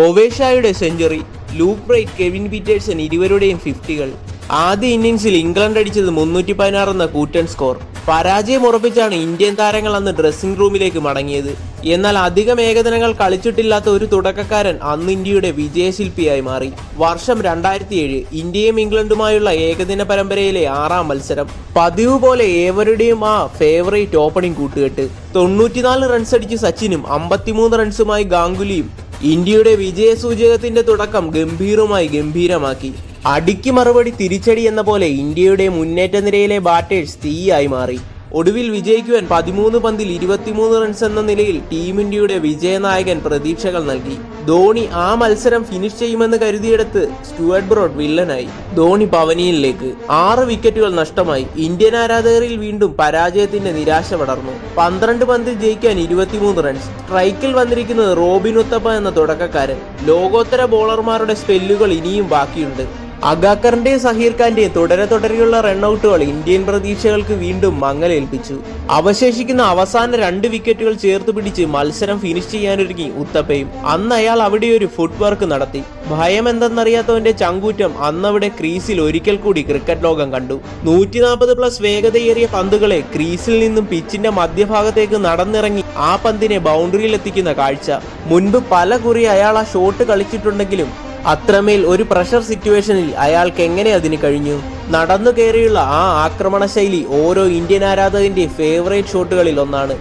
ഒവേഷായുടെ century, Luke Wright, Kevin Pietersen ഇരുവരുടെയും 50കൾ. ആദ്യ ഇന്നിംഗ്സിൽ ഇംഗ്ലണ്ട് അടിച്ചത് 316 എന്ന കൂറ്റൻ സ്കോർ. പരാജയം ഉറപ്പിച്ചാണ് ഇന്ത്യൻ താരങ്ങൾ അന്ന് ഡ്രസ്സിംഗ് റൂമിലേക്ക് മടങ്ങിയത്. എന്നാൽ അധികം ഏകദിനങ്ങൾ കളിച്ചിട്ടില്ലാത്ത ഒരു തുടക്കക്കാരൻ അന്ന് ഇന്ത്യയുടെ വിജയശില്പിയായി മാറി. വർഷം 2007, ഇന്ത്യയും ഇംഗ്ലണ്ടുമായുള്ള ഏകദിന പരമ്പരയിലെ 6ാം മത്സരം. പതിവ് പോലെ ഏവരുടെയും ആ ഫേവറേറ്റ് ഓപ്പണിംഗ് കൂട്ടുകെട്ട്. 94 റൺസ് അടിച്ച് സച്ചിനും 53 റൺസുമായി ഗാംഗുലിയും ഇന്ത്യയുടെ വിജയസൂചകത്തിന്റെ തുടക്കം ഗംഭീരമാക്കി. അടിക്ക് മറുപടി തിരിച്ചടി എന്ന പോലെ ഇന്ത്യയുടെ മുന്നേറ്റ നിരയിലെ ബാറ്റേഴ്സ് തീയായി മാറി. ഒടുവിൽ വിജയിക്കുവാൻ 13 പന്തിൽ 23 റൺസ് എന്ന നിലയിൽ ടീം ഇന്ത്യയുടെ വിജയനായകൻ പ്രതീക്ഷകൾ നൽകി. ധോണി ആ മത്സരം ഫിനിഷ് ചെയ്യുമെന്ന് കരുതിയെടുത്ത് സ്റ്റുവർട്ട് ബ്രോഡ് വില്ലനായി. ധോണി പവനിയിലേക്ക് 6 വിക്കറ്റുകൾ നഷ്ടമായി. ഇന്ത്യൻ ആരാധകരിൽ വീണ്ടും പരാജയത്തിന്റെ നിരാശ പടർന്നു. 12 പന്തിൽ ജയിക്കാൻ 23 റൺസ്. സ്ട്രൈക്കിൽ വന്നിരിക്കുന്നത് റോബിൻ ഉത്തപ്പ എന്ന തുടക്കക്കാരൻ. ലോകോത്തര ബോളർമാരുടെ സ്പെല്ലുകൾ ഇനിയും ബാക്കിയുണ്ട്. അഗാക്കറിന്റെയും സഹീർ ഖാന്റെയും തുടരെയുള്ള റൺഔട്ടുകൾ ഇന്ത്യൻ പ്രതീക്ഷകൾക്ക് വീണ്ടും മങ്ങലേൽപ്പിച്ചു. അവശേഷിക്കുന്ന അവസാന 2 വിക്കറ്റുകൾ ചേർത്ത് പിടിച്ച് മത്സരം ഫിനിഷ് ചെയ്യാനൊരുങ്ങി ഉത്തപ്പയും. അന്ന് അയാൾ അവിടെ ഒരു ഫുട് വർക്ക് നടത്തി. ഭയം എന്തെന്നറിയാത്തവന്റെ ചങ്കൂറ്റം അന്നവിടെ ക്രീസിൽ ഒരിക്കൽ കൂടി ക്രിക്കറ്റ് ലോകം കണ്ടു. 140+ വേഗതയേറിയ പന്തുകളെ ക്രീസിൽ നിന്നും പിച്ചിന്റെ മധ്യഭാഗത്തേക്ക് നടന്നിറങ്ങി ആ പന്തിനെ ബൗണ്ടറിയിൽ എത്തിക്കുന്ന കാഴ്ച. മുൻപ് പല കുറി അയാൾ ആ ഷോട്ട് കളിച്ചിട്ടുണ്ടെങ്കിലും അത്രമേൽ ഒരു പ്രഷർ സിറ്റുവേഷനിൽ അയാൾക്ക് എങ്ങനെ അതിന് കഴിഞ്ഞു? നടന്നു കയറിയുള്ള ആ ആക്രമണ ശൈലി ഓരോ ഇന്ത്യൻ ആരാധകന്റെ ഫേവറേറ്റ് ഷോട്ടുകളിൽ ഒന്നാണ്.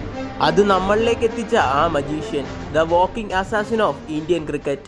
അത് നമ്മളിലേക്ക് എത്തിച്ച ആ magician, the walking assassin of Indian cricket.